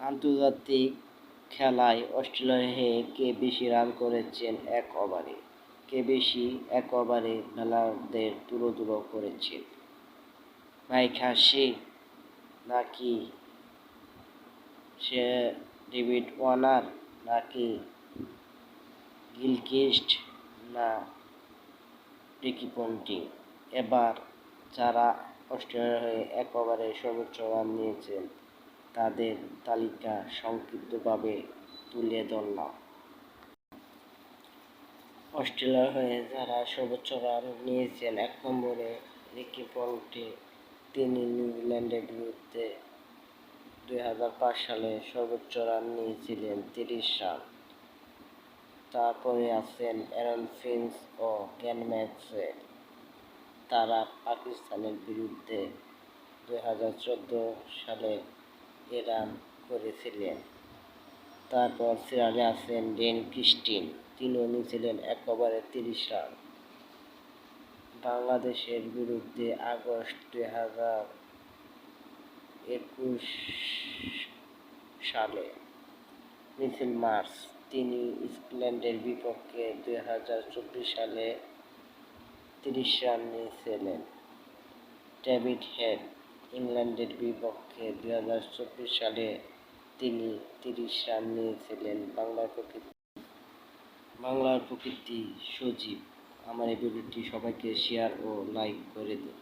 আন্তর্জাতিক খেলায় অস্ট্রেলিয়ার হয়ে কে বেশি রান করেছেন এক ওভারে? কে বেশি এক ওভারে বোলারদের তুলো করেছেন? মাইক হাসি নাকি ডেভিড ওয়ার্নার নাকি গিলক্রিস্ট না রিকি পন্টিং? এবার যারা অস্ট্রেলিয়ার হয়ে এক ওভারে সর্বোচ্চ রান নিয়েছেন তাদের তালিকা সংক্ষিপ্তভাবে তুলে ধরলাম। অস্ট্রেলিয়ার হয়ে যারা সর্বোচ্চ রান নিয়েছেন: ১ নম্বরে রিকি পন্টিং, তিনি নিউজিল্যান্ডের বিরুদ্ধে ২০০৫ সালে সর্বোচ্চ রান নিয়েছিলেন ৩০ রান। তারপরে আছেন অ্যারন ফিঞ্চ ও কেন ম্যাক্সওয়েল, তারা পাকিস্তানের বিরুদ্ধে ২০১৪ সালে এ রান করেছিলেন। তারপর সিরিজে আছেন ডেন ক্রিস্টিন, তিনিও নিয়েছিলেন ১ ওভারে ৩০ রান। বাংলাদেশের বিরুদ্ধে আগস্ট ২০২১ সালে মিচেল মার্শ, তিনি ইংল্যান্ডের বিপক্ষে ২০২৪ সালে ৩০ রান নিয়েছিলেন। ডেভিড হেড, ইংল্যান্ডের বিপক্ষে ২০২৪ সালে তিনি ৩০ রান নিয়েছিলেন। বাংলার প্রকৃতি সজীব। আমার এই ভিডিওটি সবাইকে শেয়ার ও লাইক করে দিন।